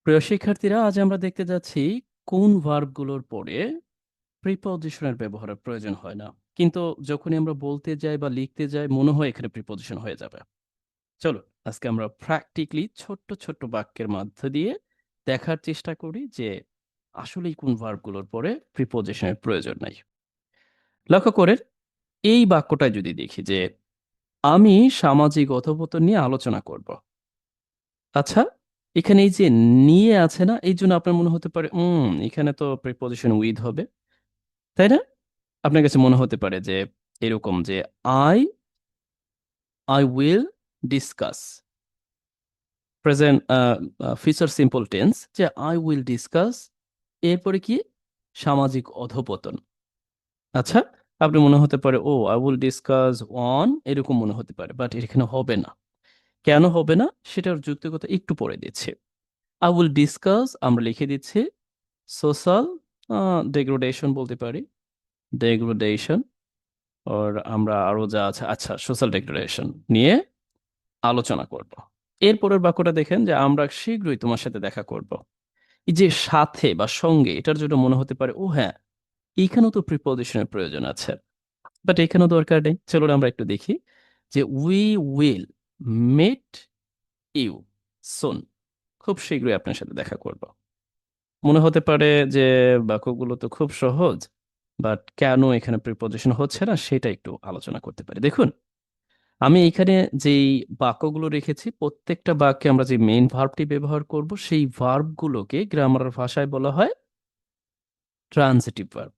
প্রিয় শিক্ষার্থীরা, আজ আমরা দেখতে যাচ্ছি কোন ভার্বগুলোর পরে প্রিপজিশনের ব্যবহারের প্রয়োজন হয় না, কিন্তু যখনই আমরা বলতে যাই বা লিখতে যাই মনে হয় এখানে প্রিপজিশন হয়ে যাবে। চলো আজকে আমরা প্র্যাকটিক্যালি ছোট্ট ছোট্ট বাক্যের মধ্য দিয়ে দেখার চেষ্টা করি যে আসলেই কোন ভার্বগুলোর পরে প্রিপজিশনের প্রয়োজন নাই। লক্ষ্য করে এই বাক্যটায় যদি দেখি যে আমি সামাজিক অধপতন নিয়ে আলোচনা করব। আচ্ছা, এখানে এই যে নিয়ে আছে না, এই জন্য আপনার মনে হতে পারে এখানে তো প্রিপজিশন উইথ হবে, তাই না? আপনার কাছে মনে হতে পারে যে এরকম যে I I will discuss present future simple tense, যে আই উইল ডিসকাস এরপরে কি সামাজিক অধপতন। আচ্ছা, আপনি মনে হতে পারে ও আই উইল ডিসকাস অন, এরকম মনে হতে পারে, বাট এখানে হবে না। কেন হবে না সেটার যুক্তিকতা একটু পরে দিচ্ছে। আই উইল ডিসকাস আমরা লিখে দিচ্ছি সোশ্যাল ডেগ্রেডেশন বলতে পারি, ডেগ্রেডেশন, ওর আমরা আরো যা আছে, আচ্ছা সোশ্যাল ডেগ্রেডেশন নিয়ে আলোচনা করব। এরপরের বাক্যটা দেখেন যে আমরা শীঘ্রই তোমার সাথে দেখা করব। এই যে সাথে বা সঙ্গে, এটার জন্য মনে হতে পারে ও হ্যাঁ, এইখানেও তো প্রিপজিশনের প্রয়োজন আছে, বাট এখানেও দরকার নেই। চলুন আমরা একটু দেখি যে we will meet you soon, খুব শীঘ্রই আপনার সাথে দেখা করব। মনে হতে পারে যে বাক্যগুলো তো খুব সহজ, বাট কেন এখানে প্রিপজিশন হচ্ছে না সেটা একটু আলোচনা করতে পারি। দেখুন, আমি এখানে যেই বাক্যগুলো রেখেছি প্রত্যেকটা বাক্যে আমরা যে মেইন ভার্বটি ব্যবহার করব সেই ভার্বগুলোকে গ্রামারের ভাষায় বলা হয় ট্রান্সিটিভ ভার্ব।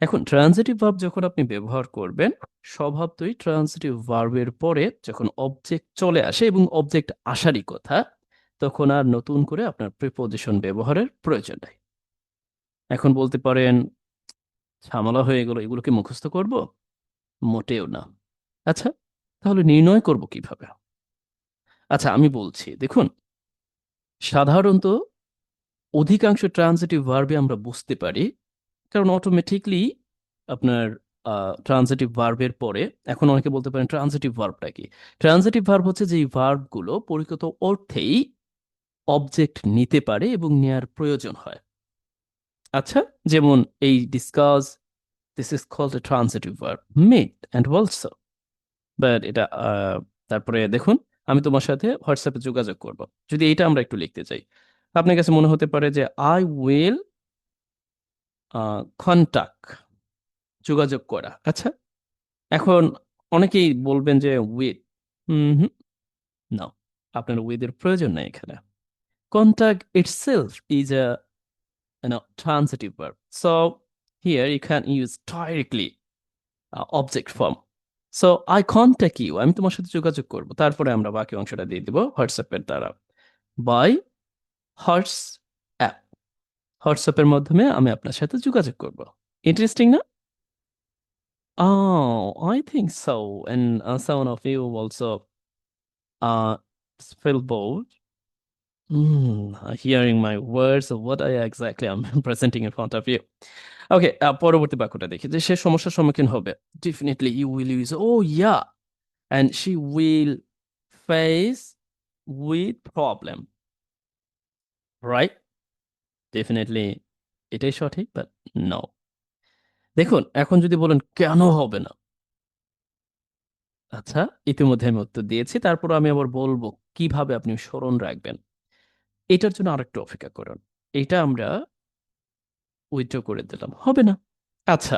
এখন ট্রান্সিটিভ ভার্ব যখন আপনি ব্যবহার করবেন, স্বভাবতই ট্রান্সিটিভ ভার্বের পরে যখন অবজেক্ট চলে আসে এবং অবজেক্ট আসারই কথা, তখন আর নতুন করে আপনার প্রিপজিশন ব্যবহারের প্রয়োজন নেই। এখন বলতে পারেন ঝামেলা হয়ে গেল, এগুলোকে মুখস্থ করব? মোটেও না। আচ্ছা, তাহলে নির্ণয় করব কিভাবে? আচ্ছা, আমি বলছি দেখুন, সাধারণত অধিকাংশ ট্রান্সিটিভ ভার্বে আমরা বুঝতে পারি, কারণ অটোমেটিকলি আপনার ট্রান্সিটিভ ভার্বের পরে, এখন অনেকে বলতে পারেন ট্রান্সিটিভ ভার্বটা কি? ট্রান্সিটিভ ভার্ব হচ্ছে যে ভার্বগুলো পরিচিত অর্থেই অবজেক্ট নিতে পারে এবং নেয়ার প্রয়োজন হয়। আচ্ছা, যেমন এই discuss, this is called a transitive verb. Meet and also, but এটা তারপরে দেখুন, আমি তোমার সাথে হোয়াটসঅ্যাপে যোগাযোগ করব, যদি এটা আমরা একটু লিখতে চাই, আপনার কাছে মনে হতে পারে যে আই উইল কন্টাক্ট, যোগাযোগ করা। আচ্ছা, এখন অনেকেই বলবেন যে উইথ, হুম, নাও, আপনার উইথ এর প্রয়োজন নাই এখানে। Contact itself is a transitive verb, so here you can use directly object form. So I contact you, আমি তোমার সাথে যোগাযোগ করব, তারপরে আমরা বাকি অংশটা দিয়ে দিব হোয়াটসঅ্যাপের দ্বারা, বাই হোয়াটসঅ্যাপ, হোয়াটসঅ্যাপের মাধ্যমে আমি আপনার সাথে যোগাযোগ করব। ইন্টারেস্টিং না? I think so, and some of you also feel bored hearing my words of what I exactly am presenting in front of you. Okay, পরবর্তী বাক্যটা দেখি যে সে সমস্যার সম্মুখীন হবে। ডেফিনেটলি ইউ উইল ইউজ ও yeah, and she will face with problem, right? Definitely এটাই সঠিক, বাট নো। দেখুন, এখন যদি বলেন কেন হবে না, আচ্ছা ইতিমধ্যে আমি উত্তর দিয়েছি, তারপর আমি আবার বলবো কিভাবে আপনি স্মরণ রাখবেন। এটার জন্য আরেকটু অপেক্ষা করুন। এটা আমরা উইথড্র করে দিলাম, হবে না। আচ্ছা,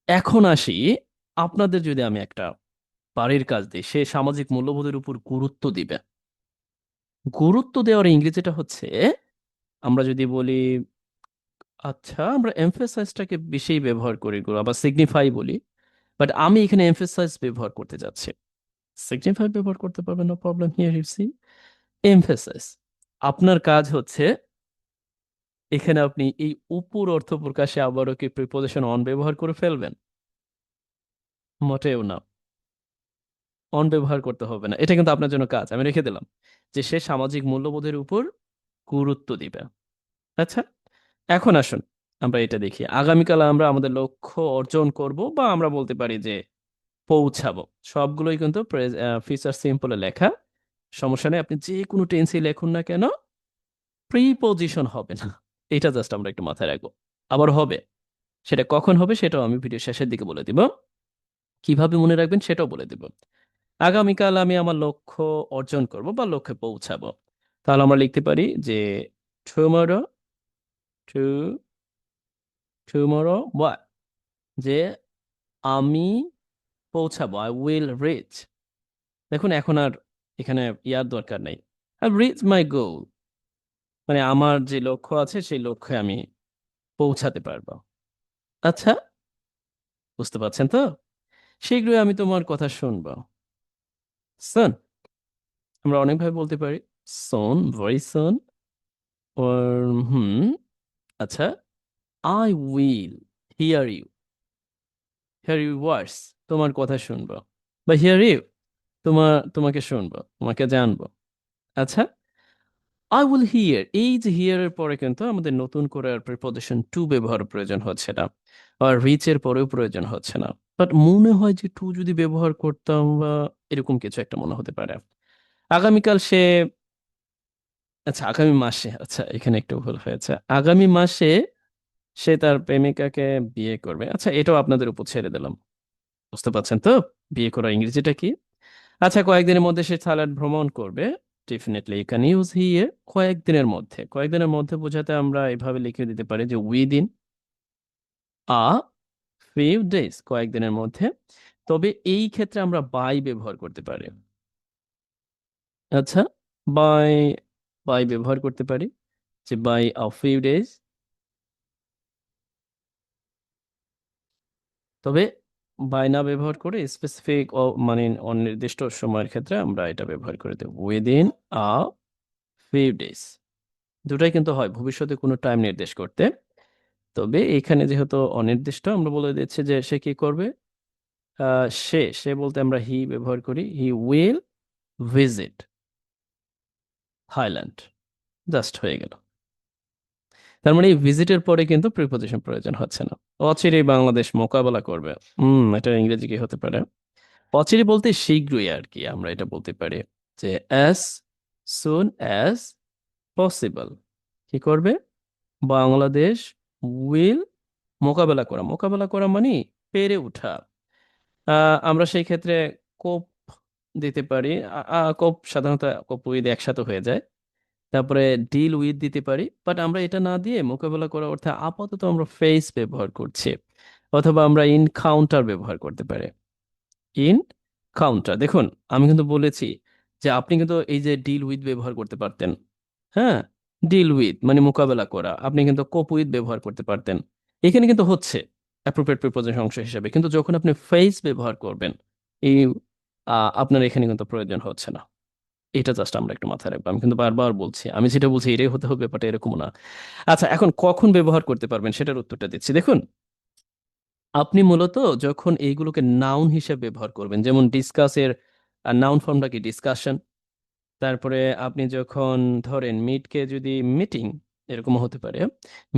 এখন আসি, আপনাদের যদি আমি একটা বাড়ির কাজ দিই, সে সামাজিক মূল্যবোধের উপর গুরুত্ব দিবে। গুরুত্ব দেওয়ার ইংরেজিটা হচ্ছে, আমরা যদি বলি, আচ্ছা আমরা এমফেসাইজটাকে বেশি ব্যবহার করি গো, আবার সিগনিফাই বলি, বাট আমি এখানে এমফেসাইজ ব্যবহার করতে যাচ্ছি। সিগনিফাই ব্যবহার করতে পারবেন, no problem here you see emphasise. আপনার কাজ হচ্ছে এখানে আপনি এই উপর অর্থ প্রকাশে আবারও কি প্রিপোজিশন অন ব্যবহার করে ফেলবেন? মোটেও না, অন ব্যবহার করতে হবে না, এটা কিন্তু আপনার জন্য কাজ আমি রেখে দিলাম, যে সে সামাজিক মূল্যবোধের উপর গুরুত্ব দিবে। আচ্ছা, এখন আসুন আমরা এটা দেখি, আগামীকাল আমরা আমাদের লক্ষ্য অর্জন করব, বা আমরা বলতে পারি যে পৌঁছাবো, সবগুলোই কিন্তু ফিউচার সিম্পলে লেখা। সমস্যা নেই, আপনি যে কোনো টেন্সে লেখুন না কেন, প্রিপজিশন হবে না, এটা জাস্ট আমরা একটু মাথায় রাখবো। আবার হবে, সেটা কখন হবে সেটাও আমি ভিডিও শেষের দিকে বলে দিব, কিভাবে মনে রাখবেন সেটাও বলে দিব। আগামীকাল আমি আমার লক্ষ্য অর্জন করব বা লক্ষ্যে পৌঁছাবো, তাহলে আমরা লিখতে পারি যে টুমরো, টু টুমরো হোয়াট, যে আমি পৌঁছাবো, আই উইল রিচ। দেখুন এখন আর এখানে ইয়ার দরকার নেই, আই রিচ মাই গোল, মানে আমার যে লক্ষ্য আছে সেই লক্ষ্যে আমি পৌঁছাতে পারবো। আচ্ছা, বুঝতে পারছেন তো? শীঘ্রই আমি তোমার কথা শুনবো। শোন, আমরা অনেকভাবে বলতে পারি, সোন, ভেরি সোন, ওর আচ্ছা, I will hear you, hear you words, তোমার কথা শুনবো, বা হিয়ার ইউ, তোমাকে শুনবো, তোমাকে জানবো। আচ্ছা, আই উইল হিয়ার, এই যে হিয়ার এর পরে কিন্তু আমাদের নতুন করে আর প্রিপজিশন টু ব্যবহার প্রয়োজন হচ্ছে না, আর রিচ এর পরেও প্রয়োজন হচ্ছে না। বাট মনে হয় যে টু যদি ব্যবহার করতাম বা এরকম কিছু একটা মনে হতে পারে। আগামীকাল সে, আচ্ছা আগামী মাসে, আচ্ছা এখানে একটু ভুল হয়েছে, আগামী মাসে সে তার প্রেমিকাকে বিয়ে করবে। আচ্ছা এটাও আপনাদের উপর ছেড়ে দিলাম, বুঝতে পারছেন তো বিয়ে করার ইংরেজিটা কি। আচ্ছা, কয়েকদিনের মধ্যে সে থাইল্যান্ড ভ্রমণ করবে, definitely you can use here. কয়েকদিনের মধ্যে, কয়েকদিনের মধ্যে বোঝাতে আমরা এভাবে লিখে দিতে পারি যে উইদিন আ ফিউ ডেজ, কয়েকদিনের মধ্যে। তবে এই ক্ষেত্রে আমরা বাই ব্যবহার করতে পারি। আচ্ছা, বাই, বাই ব্যবহার করতে পারি, যে বাই আ ফিউ ডেজ। তবে বাই না ব্যবহার করে স্পেসিফিক মানে অনির্দিষ্ট সময়ের ক্ষেত্রে আমরা এটা ব্যবহার করে দেব, উইদিন আ ফিউ ডেজ। দুটাই কিন্তু হয় ভবিষ্যতে কোনো টাইম নির্দেশ করতে। তবে এখানে যেহেতু অনির্দিষ্ট, আমরা বলে দিচ্ছি যে সে কি করবে। সে, সে বলতে আমরা হি ব্যবহার করি, he will visit Thailand, just হয়ে গেল। তার মানে এই ভিজিটের পরে কিন্তু প্রিপোজিশন প্রয়োজন হচ্ছে না। অচিরেই বাংলাদেশ মোকাবেলা করবে, এটা ইংরেজি কি হতে পারে? অচিরে বলতে শীঘ্রই আর কি, আমরা এটা বলতে পারি যে অ্যাজ সুন অ্যাজ পসিবল কি করবে, বাংলাদেশ উইল মোকাবেলা করা, মোকাবেলা করা মানে পেরে ওঠা। আমরা সেই ক্ষেত্রে কোপ দিতে পারি, কোপ সাধারণত কোপ উইথ একসাথে হয়ে যায়, তারপরে ডিল উইথ দিতে পারি, বাট আমরা এটা না দিয়ে মোকাবেলা করা অর্থে আপাতত আমরা ফেস ব্যবহার করছি, অথবা আমরা ইনকাউন্টার ব্যবহার করতে পারি, ইন কাউন্টার। দেখুন আমি কিন্তু বলেছি যে আপনি কিন্তু এই যে ডিল উইথ ব্যবহার করতে পারতেন, হ্যাঁ, ডিল উইথ মানে মোকাবেলা করা, আপনি কিন্তু কোপ উইথ ব্যবহার করতে পারতেন, এখানে কিন্তু হচ্ছে অ্যাপ্রোপ্রিয়েট প্রিপোজিশন অংশ হিসেবে, কিন্তু যখন আপনি ফেস ব্যবহার করবেন এই আপনার এখানে কিন্তু প্রয়োজন হচ্ছে না। এটা জাস্ট আমরা একটু মাথায় রাখবো, আমি কিন্তু বারবার বলছি, আমি যেটা বলছি এটাই হতে হবে, ব্যাপারটা এরকম না। আচ্ছা, এখন কখন ব্যবহার করতে পারবেন সেটার উত্তরটা দিচ্ছি, দেখুন। আপনি মূলত যখন এইগুলোকে নাউন হিসেবে ব্যবহার করবেন, যেমন ডিসকাসের নাউন ফর্মটা কি ডিসকাশন, তারপরে আপনি যখন ধরেন মিটকে যদি মিটিং এরকম হতে পারে,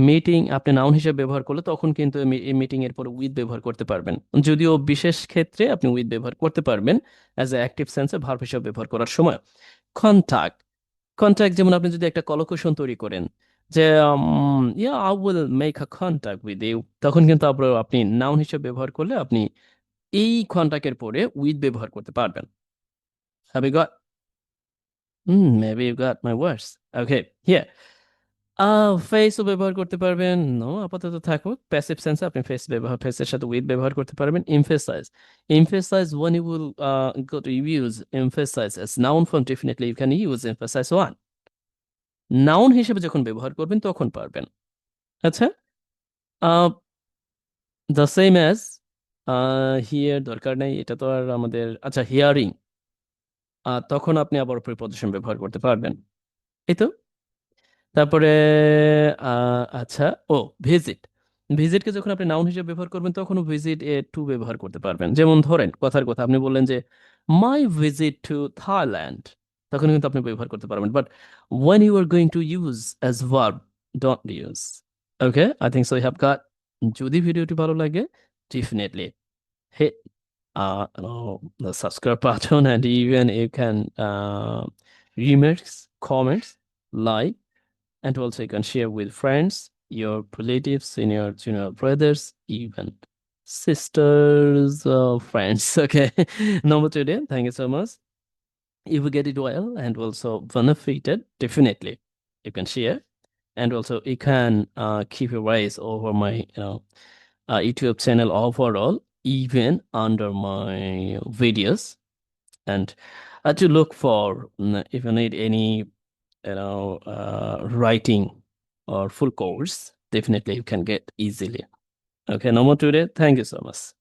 মিটিং আপনি নাউন হিসেবে ব্যবহার করলে তখন কিন্তু এই মিটিং এর পরে উইথ ব্যবহার করতে পারবেন, যদিও বিশেষ ক্ষেত্রে আপনি উইথ ব্যবহার করতে পারবেন অ্যাজ এ অ্যাক্টিভ সেন্সে ভার্ব হিসেবে ব্যবহার করার সময়। কন্টাক্ট, কন্ট্যাক্ট যেমন আপনি যদি একটা কলকৌশল তৈরি করেন যে yeah I will make a contact with you, তখন কিন্তু আবার আপনি নাউন হিসেবে ব্যবহার করলে আপনি এই কন্ট্যাক্টের পরে উইথ ব্যবহার করতে পারবেন। Have you got, maybe you got my words. Okay, here ফেসও ব্যবহার করতে পারবেন, নো আপাতত থাকুক, প্যাসিভ সেন্সে আপনি ফেস ব্যবহার, ফেসের সাথে উইথ ব্যবহার করতে পারবেন। Emphasise, emphasise when you will go to use emphasize as noun form, definitely you can use emphasize one, noun হিসেবে যখন ব্যবহার করবেন তখন পারবেন। আচ্ছা, দ্য সেম অ্যাজ, হিয়ার দরকার নেই, এটা তো আর আমাদের, আচ্ছা হিয়ারিং, তখন আপনি আবার প্রিপজিশন ব্যবহার করতে পারবেন, এই তো। তারপরে আচ্ছা, ও ভিজিট, ভিজিটকে যখন আপনি নাউন হিসেবে ব্যবহার করবেন তখনও ভিজিট এ টু ব্যবহার করতে পারবেন, যেমন ধরেন কথার কথা আপনি বললেন যে মাই ভিজিট টু থাইল্যান্ড, তখন কিন্তু আপনি ব্যবহার করতে পারবেন, but when you are going to use as verb, don't use. Okay, I think so you have got. যদি ভিডিওটি ভালো লাগে, definitely hit the subscribe button, and even you can remarks, comments, like, And also you can share with friends, your relatives, senior, junior brothers, even sisters, friends. Okay. Number today. Thank you so much. If you get it well and also benefited, definitely you can share. And also you can keep your eyes over my YouTube channel overall, even under my videos. And to look for if you need any writing or full course, definitely you can get easily. Okay, no more today. Thank you so much.